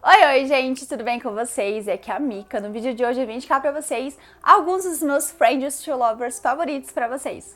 Oi, gente, tudo bem com vocês? Aqui é a Mika. No vídeo de hoje eu vim indicar pra vocês alguns dos meus Friends to Lovers favoritos pra vocês.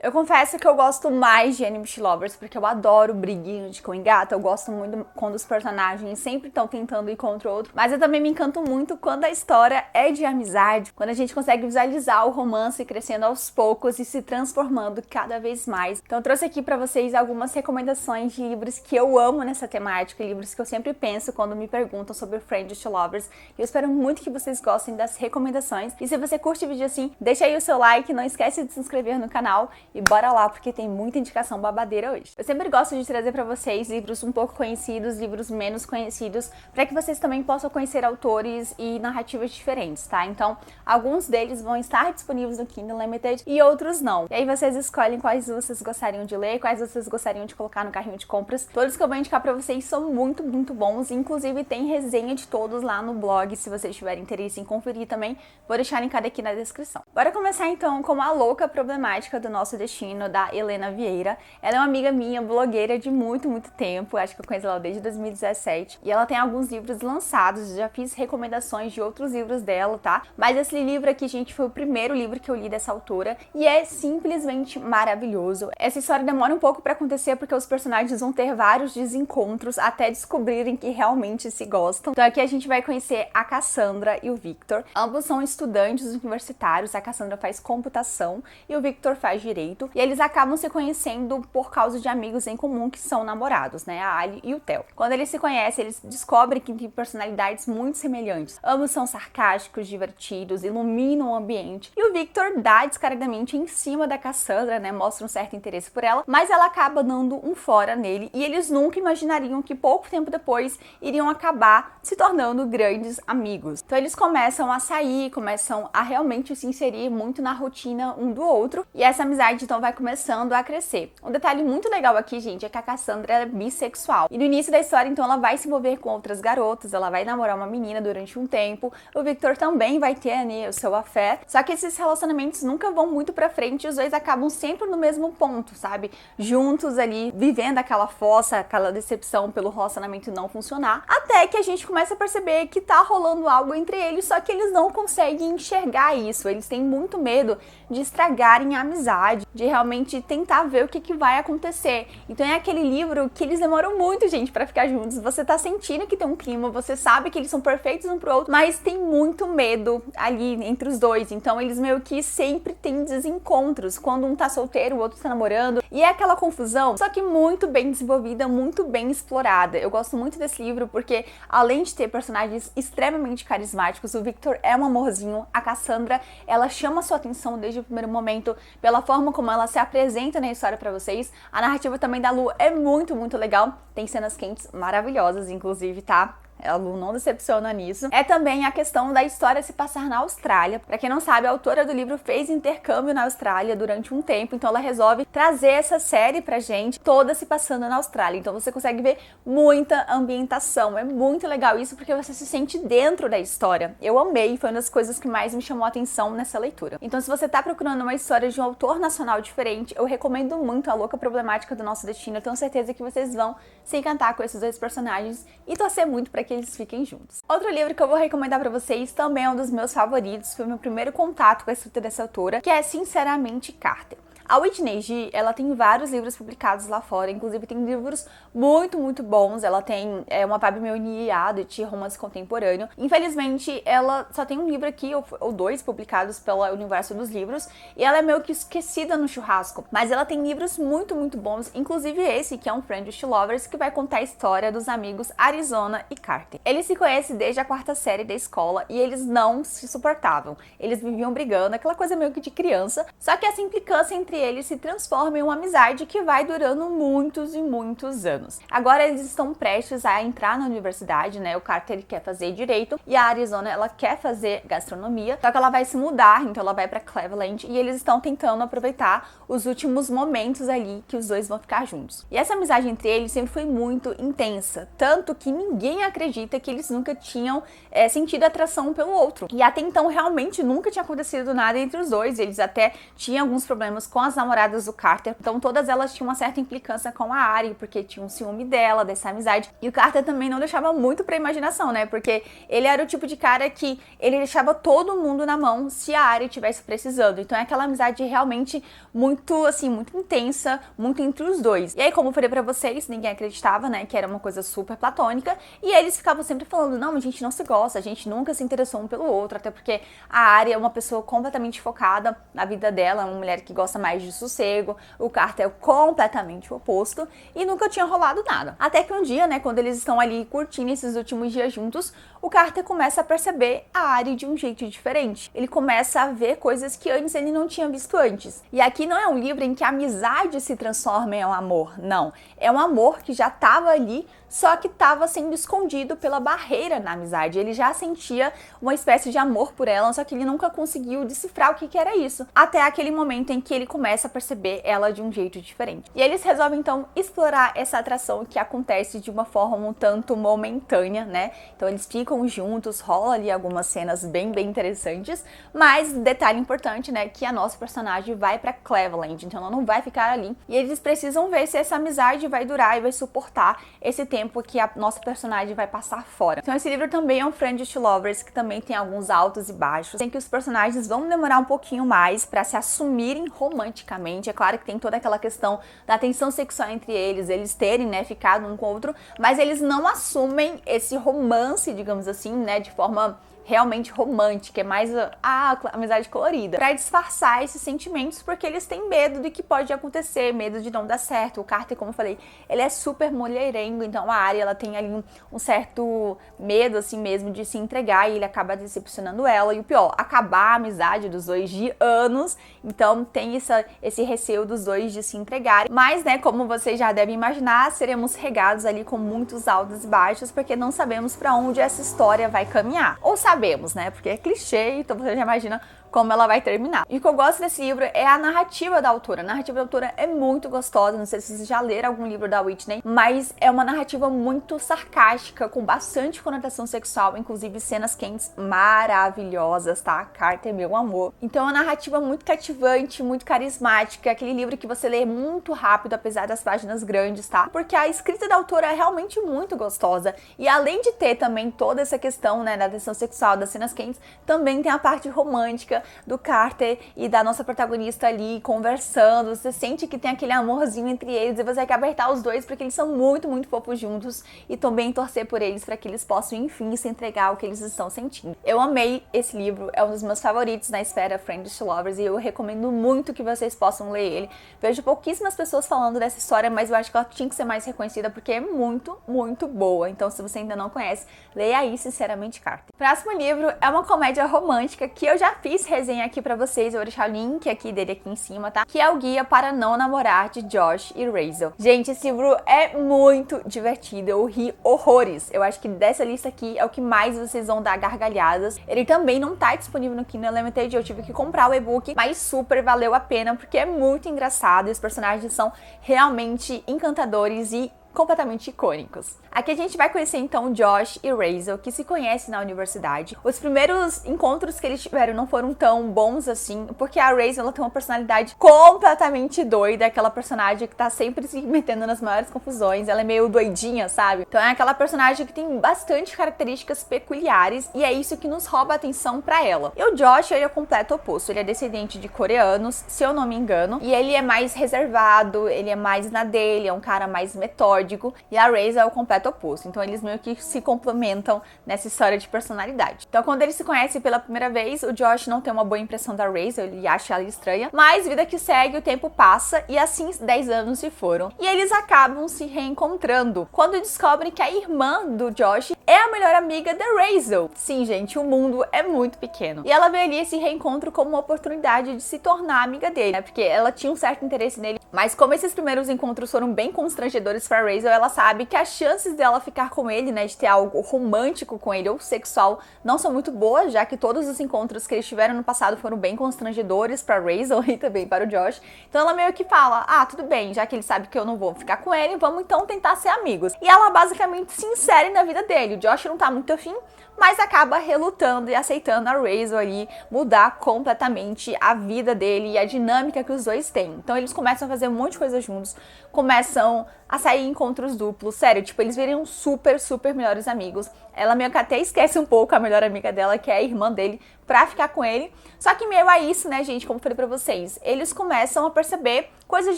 Eu confesso que eu gosto mais de Enemies to Lovers, porque eu adoro briguinho de cão e gato, eu gosto muito quando os personagens sempre estão tentando ir contra o outro, mas eu também me encanto muito quando a história é de amizade, quando a gente consegue visualizar o romance crescendo aos poucos e se transformando cada vez mais. Então eu trouxe aqui pra vocês algumas recomendações de livros que eu amo nessa temática, livros que eu sempre penso quando me perguntam sobre Friends to Lovers, e eu espero muito que vocês gostem das recomendações, e se você curte o vídeo assim, deixa aí o seu like, não esquece de se inscrever no canal, e bora lá, porque tem muita indicação babadeira hoje. Eu sempre gosto de trazer pra vocês livros um pouco conhecidos, livros menos conhecidos, pra que vocês também possam conhecer autores e narrativas diferentes, tá? Então, alguns deles vão estar disponíveis no Kindle Unlimited e outros não. E aí vocês escolhem quais vocês gostariam de ler, quais vocês gostariam de colocar no carrinho de compras. Todos que eu vou indicar pra vocês são muito, muito bons. Inclusive, tem resenha de todos lá no blog, se vocês tiverem interesse em conferir também. Vou deixar linkado aqui na descrição. Bora começar então com A Louca Problemática do Nosso Destino, da Helena Vieira. Ela é uma amiga minha, blogueira de muito, muito tempo. Acho que eu conheço ela desde 2017. E ela tem alguns livros lançados. Já fiz recomendações de outros livros dela, tá? Mas esse livro aqui, gente, foi o primeiro livro que eu li dessa autora. E é simplesmente maravilhoso. Essa história demora um pouco pra acontecer, porque os personagens vão ter vários desencontros até descobrirem que realmente se gostam. Então aqui a gente vai conhecer a Cassandra e o Victor. Ambos são estudantes universitários. A Cassandra faz computação e o Victor faz direito. E eles acabam se conhecendo por causa de amigos em comum que são namorados, né? A Ali e o Theo. Quando eles se conhecem, eles descobrem que têm personalidades muito semelhantes. Ambos são sarcásticos, divertidos, iluminam o ambiente. E o Victor dá descaradamente em cima da Cassandra, né? Mostra um certo interesse por ela, mas ela acaba dando um fora nele. E eles nunca imaginariam que pouco tempo depois iriam acabar se tornando grandes amigos. Então eles começam a sair, começam a realmente se inserir muito na rotina um do outro. E essa amizade então vai começando a crescer. Um detalhe muito legal aqui, gente, é que a Cassandra é bissexual. E no início da história, então, ela vai se envolver com outras garotas, ela vai namorar uma menina durante um tempo. O Victor também vai ter, né, o seu afé. Só que esses relacionamentos nunca vão muito pra frente e os dois acabam sempre no mesmo ponto, sabe? Juntos ali, vivendo aquela fossa, aquela decepção pelo relacionamento não funcionar. Até que a gente começa a perceber que tá rolando algo entre eles, só que eles não conseguem enxergar isso. Eles têm muito medo de estragarem a amizade, de realmente tentar ver o que vai acontecer. Então é aquele livro que eles demoram muito, gente, pra ficar juntos. Você tá sentindo que tem um clima, você sabe que eles são perfeitos um pro outro, mas tem muito medo ali entre os dois. Então eles meio que sempre têm desencontros. Quando um tá solteiro, o outro tá namorando. E é aquela confusão, só que muito bem desenvolvida, muito bem explorada. Eu gosto muito desse livro porque, além de ter personagens extremamente carismáticos, o Victor é um amorzinho. A Cassandra, ela chama sua atenção desde o primeiro momento pela forma como ela se apresenta na história pra vocês. A narrativa também da Lu é muito, muito legal. Tem cenas quentes maravilhosas, inclusive, tá? A Lu não decepciona nisso. É também a questão da história se passar na Austrália. Pra quem não sabe, a autora do livro fez intercâmbio na Austrália durante um tempo, então ela resolve trazer essa série pra gente, toda se passando na Austrália. Então você consegue ver muita ambientação. É muito legal isso, porque você se sente dentro da história. Eu amei, foi uma das coisas que mais me chamou a atenção nessa leitura. Então se você tá procurando uma história de um autor nacional diferente, eu recomendo muito A Louca Problemática do Nosso Destino. Eu tenho certeza que vocês vão se encantar com esses dois personagens e torcer muito pra que eles fiquem juntos. Outro livro que eu vou recomendar pra vocês também é um dos meus favoritos, foi meu primeiro contato com a escrita dessa autora, que é Sinceramente Carter. A Whitney G, ela tem vários livros publicados lá fora, inclusive tem livros muito, muito bons. Ela tem uma vibe meio niada de romance contemporâneo. Infelizmente, ela só tem um livro aqui, ou dois, publicados pelo Universo dos Livros, e ela é meio que esquecida no churrasco. Mas ela tem livros muito, muito bons, inclusive esse, que é um Friends to Lovers, que vai contar a história dos amigos Arizona e Carter. Eles se conhecem desde a 4ª série da escola, e eles não se suportavam. Eles viviam brigando, aquela coisa meio que de criança, só que essa implicância entre eles se transforma em uma amizade que vai durando muitos e muitos anos. Agora eles estão prestes a entrar na universidade, né? O Carter ele quer fazer direito e a Arizona ela quer fazer gastronomia, só que ela vai se mudar, então ela vai para Cleveland e eles estão tentando aproveitar os últimos momentos ali que os dois vão ficar juntos. E essa amizade entre eles sempre foi muito intensa, tanto que ninguém acredita que eles nunca tinham sentido atração um pelo outro. E até então realmente nunca tinha acontecido nada entre os dois, eles até tinham alguns problemas com as as namoradas do Carter, então todas elas tinham uma certa implicância com a Ari, porque tinha um ciúme dela, dessa amizade. E o Carter também não deixava muito pra imaginação, né? Porque ele era o tipo de cara que ele deixava todo mundo na mão se a Ari estivesse precisando. Então é aquela amizade realmente muito, assim, muito intensa, muito entre os dois. E aí, como eu falei pra vocês, ninguém acreditava, né, que era uma coisa super platônica. E eles ficavam sempre falando, não, a gente não se gosta, a gente nunca se interessou um pelo outro, até porque a Ari é uma pessoa completamente focada na vida dela, uma mulher que gosta mais de sossego, o Carter é completamente o oposto, e nunca tinha rolado nada. Até que um dia, né, quando eles estão ali curtindo esses últimos dias juntos, o Carter começa a perceber a Ari de um jeito diferente. Ele começa a ver coisas que antes ele não tinha visto antes. E aqui não é um livro em que a amizade se transforma em um amor, não. É um amor que já estava ali, só que estava sendo escondido pela barreira na amizade. Ele já sentia uma espécie de amor por ela, só que ele nunca conseguiu decifrar o que era isso. Até aquele momento em que ele começa a perceber ela de um jeito diferente. E eles resolvem então explorar essa atração que acontece de uma forma um tanto momentânea, né? Então eles ficam juntos, rola ali algumas cenas bem interessantes, mas detalhe importante, né, que a nossa personagem vai pra Cleveland, então ela não vai ficar ali. E eles precisam ver se essa amizade vai durar e vai suportar esse tempo que a nossa personagem vai passar fora. Então esse livro também é um Friends to Lovers, que também tem alguns altos e baixos, em que os personagens vão demorar um pouquinho mais pra se assumirem romanticamente. É claro que tem toda aquela questão da tensão sexual entre eles terem, né, ficado um com o outro, mas eles não assumem esse romance, digamos assim, né, de forma realmente romântica, é mais a amizade colorida, pra disfarçar esses sentimentos, porque eles têm medo do que pode acontecer, medo de não dar certo. O Carter, como eu falei, ele é super mulherengo, então a Ari, ela tem ali um certo medo, assim mesmo, de se entregar, e ele acaba decepcionando ela, e o pior, acabar a amizade dos dois de anos, então tem esse receio dos dois de se entregarem, mas, né, como vocês já devem imaginar, seremos regados ali com muitos altos e baixos, porque não sabemos pra onde essa história vai caminhar, ou sabemos, né, porque é clichê, então você já imagina como ela vai terminar. E o que eu gosto desse livro é a narrativa da autora. A narrativa da autora é muito gostosa, não sei se vocês já leram algum livro da Whitney, mas é uma narrativa muito sarcástica, com bastante conotação sexual, inclusive cenas quentes maravilhosas, tá? Carter, meu amor. Então é uma narrativa muito cativante, muito carismática, aquele livro que você lê muito rápido, apesar das páginas grandes, tá? Porque a escrita da autora é realmente muito gostosa, e além de ter também toda essa questão, né, da tensão sexual, das cenas quentes, também tem a parte romântica do Carter e da nossa protagonista ali conversando. Você sente que tem aquele amorzinho entre eles e você quer apertar os dois porque eles são muito fofos juntos, e também torcer por eles para que eles possam enfim se entregar ao que eles estão sentindo. Eu amei esse livro, é um dos meus favoritos na esfera Friends to Lovers, e eu recomendo muito que vocês possam ler ele. Vejo pouquíssimas pessoas falando dessa história, mas eu acho que ela tinha que ser mais reconhecida porque é muito boa. Então, se você ainda não conhece, leia aí, sinceramente, Carter. Próximo livro é uma comédia romântica que eu já fiz resenha aqui pra vocês, eu vou deixar o link aqui dele aqui em cima, tá? Que é o Guia para Não Namorar, de Josh e Rachel. Gente, esse livro é muito divertido, eu ri horrores. Eu acho que dessa lista aqui é o que mais vocês vão dar gargalhadas. Ele também não tá disponível no Kindle Unlimited, eu tive que comprar o e-book, mas super valeu a pena, porque é muito engraçado e os personagens são realmente encantadores e completamente icônicos. Aqui a gente vai conhecer então Josh e Rachel, que se conhecem na universidade. Os primeiros encontros que eles tiveram não foram tão bons assim, porque a Rachel, ela tem uma personalidade completamente doida, aquela personagem que tá sempre se metendo nas maiores confusões, ela é meio doidinha, sabe? Então é aquela personagem que tem bastante características peculiares, e é isso que nos rouba a atenção pra ela. E o Josh, ele é o completo oposto, ele é descendente de coreanos, se eu não me engano, e ele é mais reservado, ele é mais na dele, é um cara mais metódico, e a Rachel é o completo oposto. Então eles meio que se complementam nessa história de personalidade. Então quando eles se conhecem pela primeira vez, o Josh não tem uma boa impressão da Rachel, ele acha ela estranha, mas vida que segue, o tempo passa e assim 10 anos se foram. E eles acabam se reencontrando quando descobrem que a irmã do Josh é a melhor amiga da Rachel. Sim, gente, o mundo é muito pequeno. E ela vê ali esse reencontro como uma oportunidade de se tornar amiga dele, né? Porque ela tinha um certo interesse nele, mas como esses primeiros encontros foram bem constrangedores pra Rachel, ela sabe que as chances dela ficar com ele, né, de ter algo romântico com ele ou sexual, não são muito boas, já que todos os encontros que eles tiveram no passado foram bem constrangedores pra Rachel e também para o Josh. Então ela meio que fala, tudo bem, já que ele sabe que eu não vou ficar com ele, vamos então tentar ser amigos. E ela basicamente se insere na vida dele. O Josh não tá muito afim, mas acaba relutando e aceitando a Rachel ali mudar completamente a vida dele e a dinâmica que os dois têm. Então eles começam a fazer um monte de coisa juntos, começam a sair em encontros duplos, sério, tipo, eles viram super, super melhores amigos. Ela meio que até esquece um pouco a melhor amiga dela, que é a irmã dele, pra ficar com ele. Só que meio a isso, né, gente, como eu falei pra vocês, eles começam a perceber coisas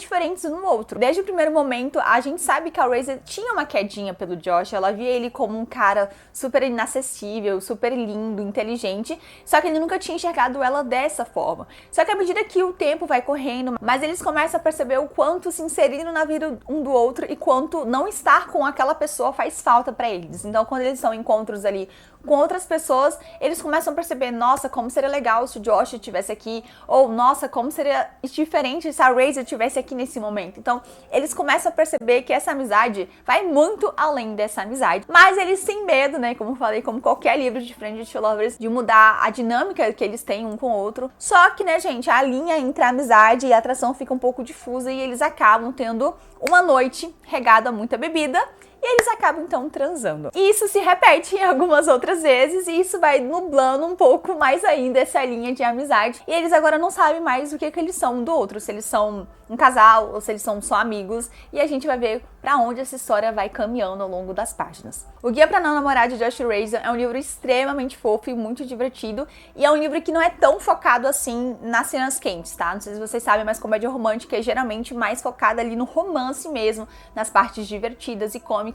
diferentes um no outro. Desde o primeiro momento, a gente sabe que a Rachel tinha uma quedinha pelo Josh, ela via ele como um cara super inacessível, super lindo, inteligente, só que ele nunca tinha enxergado ela dessa forma. Só que à medida que o tempo vai correndo, mas eles começam a perceber o quanto se inseriram na vida um do outro e quanto não estar com aquela pessoa faz falta pra eles. Então, quando eles são em encontros ali com outras pessoas, eles começam a perceber, nossa, como seria legal se o Josh estivesse aqui, ou nossa, como seria diferente se a Rachel estivesse aqui nesse momento. Então, eles começam a perceber que essa amizade vai muito além dessa amizade, mas eles têm medo, né, como eu falei, como qualquer livro de Friends to Lovers, de mudar a dinâmica que eles têm um com o outro. Só que, né, gente, a linha entre a amizade e a atração fica um pouco difusa e eles acabam tendo uma noite regada a muita bebida, e eles acabam, então, transando. E isso se repete algumas outras vezes, e isso vai nublando um pouco mais ainda essa linha de amizade. E eles agora não sabem mais o que eles são um do outro, se eles são um casal ou se eles são só amigos. E a gente vai ver pra onde essa história vai caminhando ao longo das páginas. O Guia pra Não Namorar, de Josh e Rachel, é um livro extremamente fofo e muito divertido. E é um livro que não é tão focado assim nas cenas quentes, tá? Não sei se vocês sabem, mas comédia romântica é geralmente mais focada ali no romance mesmo, nas partes divertidas e cômicas.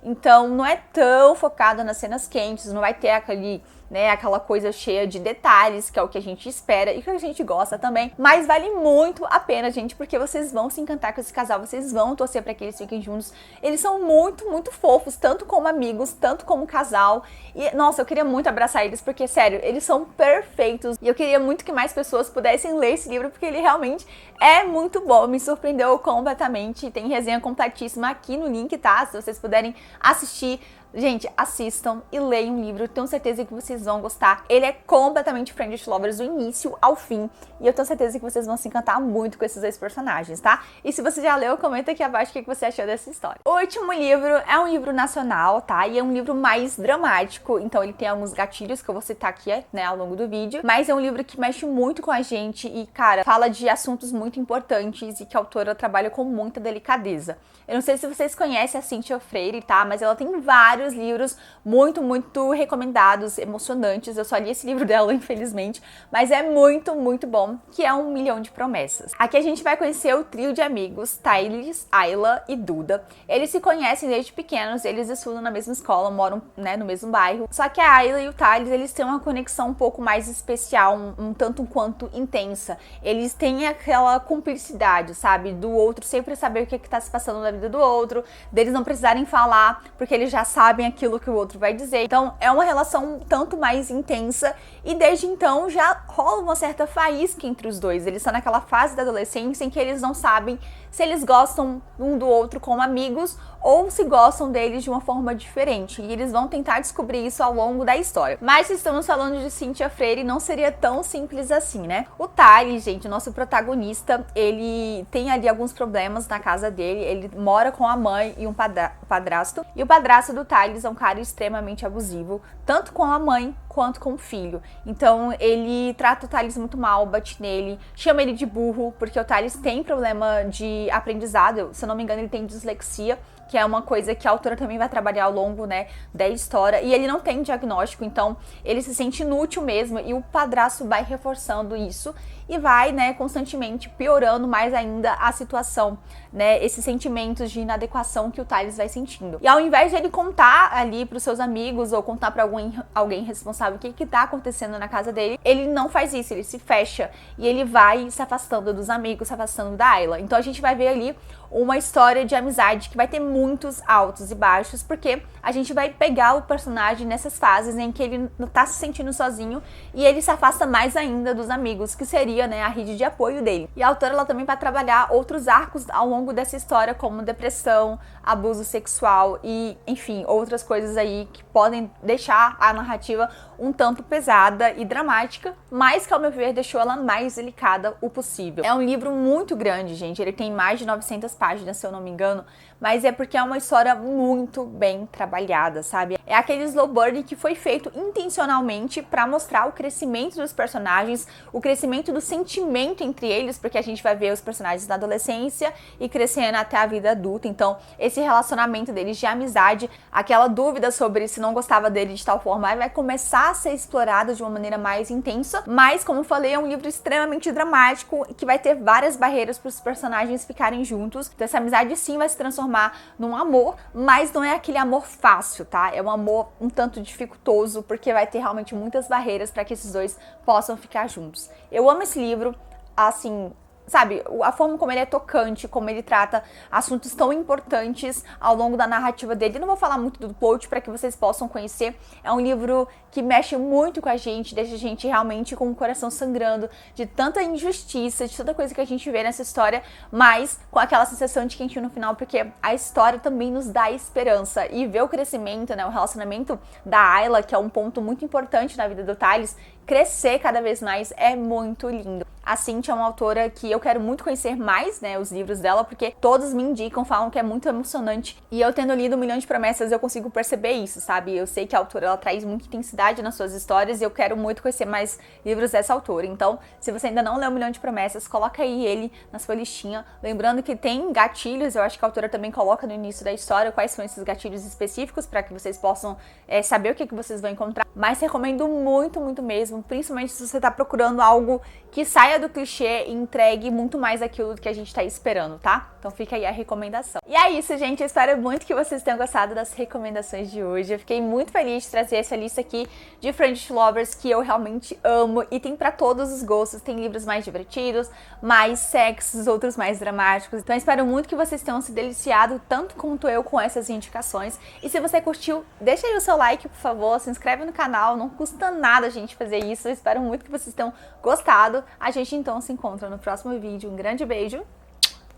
Então não é tão focada nas cenas quentes, não vai ter aquela coisa cheia de detalhes, que é o que a gente espera e que a gente gosta também. Mas vale muito a pena, gente, porque vocês vão se encantar com esse casal, vocês vão torcer pra que eles fiquem juntos. Eles são muito, muito fofos, tanto como amigos, tanto como casal. E, nossa, eu queria muito abraçar eles, porque, sério, eles são perfeitos. E eu queria muito que mais pessoas pudessem ler esse livro, porque ele realmente é muito bom, me surpreendeu completamente. Tem resenha completíssima aqui no link, tá? Se vocês puderem assistir, gente, assistam e leiam o livro, tenho certeza que vocês vão gostar. Ele é completamente Friends to Lovers do início ao fim, e eu tenho certeza que vocês vão se encantar muito com esses dois personagens, tá? E se você já leu, comenta aqui abaixo o que você achou dessa história. O último livro é um livro nacional, tá? E é um livro mais dramático, então ele tem alguns gatilhos que eu vou citar aqui, né, ao longo do vídeo, mas é um livro que mexe muito com a gente e, cara, fala de assuntos muito importantes e que a autora trabalha com muita delicadeza. Eu não sei se vocês conhecem a Cynthia Freire, tá? Mas ela tem vários livros muito, muito recomendados, emocionantes. Eu só li esse livro dela, infelizmente, mas é muito, muito bom, que é 1 Milhão de Promessas. Aqui a gente vai conhecer o trio de amigos, Thales, Ayla e Duda. Eles se conhecem desde pequenos, eles estudam na mesma escola, moram, né, no mesmo bairro. Só que a Ayla e o Thales, eles têm uma conexão um pouco mais especial, um tanto quanto intensa. Eles têm aquela cumplicidade, sabe? Do outro sempre saber o que tá se passando na vida do outro, deles não precisarem falar, porque eles já sabem aquilo que o outro vai dizer. Então é uma relação um tanto mais intensa, e desde então já rola uma certa faísca entre os dois. Eles estão naquela fase da adolescência em que eles não sabem se eles gostam um do outro como amigos ou se gostam deles de uma forma diferente, e eles vão tentar descobrir isso ao longo da história. Mas se estamos falando de Cynthia Freire, não seria tão simples assim, né? O Thales, gente, o nosso protagonista, ele tem ali alguns problemas na casa dele, ele mora com a mãe e um padrasto, e o padrasto do Thales é um cara extremamente abusivo, tanto com a mãe quanto com o filho. Então ele trata o Thales muito mal, bate nele, chama ele de burro, porque o Thales tem problema de aprendizado, se eu não me engano ele tem dislexia, que é uma coisa que a autora também vai trabalhar ao longo, né, da história, e ele não tem diagnóstico, então ele se sente inútil mesmo, e o padrasto vai reforçando isso, e vai, né, constantemente piorando mais ainda a situação, né, esses sentimentos de inadequação que o Thales vai sentindo. E ao invés de ele contar ali pros seus amigos, ou contar pra alguém responsável o que tá acontecendo na casa dele, ele não faz isso, ele se fecha, e ele vai se afastando dos amigos, se afastando da Ayla. Então a gente vai ver ali uma história de amizade que vai ter muitos altos e baixos, porque a gente vai pegar o personagem nessas fases em que ele tá se sentindo sozinho e ele se afasta mais ainda dos amigos, que seria, né, a rede de apoio dele. E a autora, ela também vai trabalhar outros arcos ao longo dessa história, como depressão, abuso sexual e, enfim, outras coisas aí que podem deixar a narrativa um tanto pesada e dramática, mas que, ao meu ver, deixou ela mais delicada o possível. É um livro muito grande, gente, ele tem mais de 900 páginas, se eu não me engano, mas é porque é uma história muito bem trabalhada, sabe? É aquele slow burn que foi feito intencionalmente para mostrar o crescimento dos personagens, o crescimento do sentimento entre eles, porque a gente vai ver os personagens na adolescência e crescendo até a vida adulta. Então, esse relacionamento deles de amizade, aquela dúvida sobre se não gostava dele de tal forma, vai começar a ser explorada de uma maneira mais intensa. Mas, como eu falei, é um livro extremamente dramático que vai ter várias barreiras para os personagens ficarem juntos. Então, essa amizade sim vai se transformar num amor, mas não é aquele amor fácil, tá? É um amor um tanto dificultoso, porque vai ter realmente muitas barreiras para que esses dois possam ficar juntos. Eu amo esse livro, assim, sabe, a forma como ele é tocante, como ele trata assuntos tão importantes ao longo da narrativa dele. Eu não vou falar muito do plot para que vocês possam conhecer. É um livro que mexe muito com a gente, deixa a gente realmente com o coração sangrando de tanta injustiça, de tanta coisa que a gente vê nessa história, mas com aquela sensação de quentinho no final, porque a história também nos dá esperança. E ver o crescimento, né, o relacionamento da Ayla, que é um ponto muito importante na vida do Thales, crescer cada vez mais é muito lindo. A Cynthia é uma autora que eu quero muito conhecer mais, né, os livros dela, porque todos me indicam, falam que é muito emocionante. E eu tendo lido 1 Milhão de Promessas, eu consigo perceber isso, sabe? Eu sei que a autora, ela traz muita intensidade nas suas histórias e eu quero muito conhecer mais livros dessa autora. Então, se você ainda não leu 1 Milhão de Promessas, coloca aí ele na sua listinha. Lembrando que tem gatilhos, eu acho que a autora também coloca no início da história quais são esses gatilhos específicos para que vocês possam saber o que vocês vão encontrar. Mas recomendo muito, muito mesmo, principalmente se você tá procurando algo que saia do clichê e entregue muito mais aquilo que a gente tá esperando, tá? Então fica aí a recomendação. E é isso, gente. Eu espero muito que vocês tenham gostado das recomendações de hoje. Eu fiquei muito feliz de trazer essa lista aqui de Friendship Lovers que eu realmente amo. E tem pra todos os gostos. Tem livros mais divertidos, mais sexys, outros mais dramáticos. Então eu espero muito que vocês tenham se deliciado tanto quanto eu com essas indicações. E se você curtiu, deixa aí o seu like, por favor. Se inscreve no canal. Não custa nada a gente fazer isso. Eu espero muito que vocês tenham gostado. A gente então se encontra no próximo vídeo. Um grande beijo.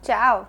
Tchau!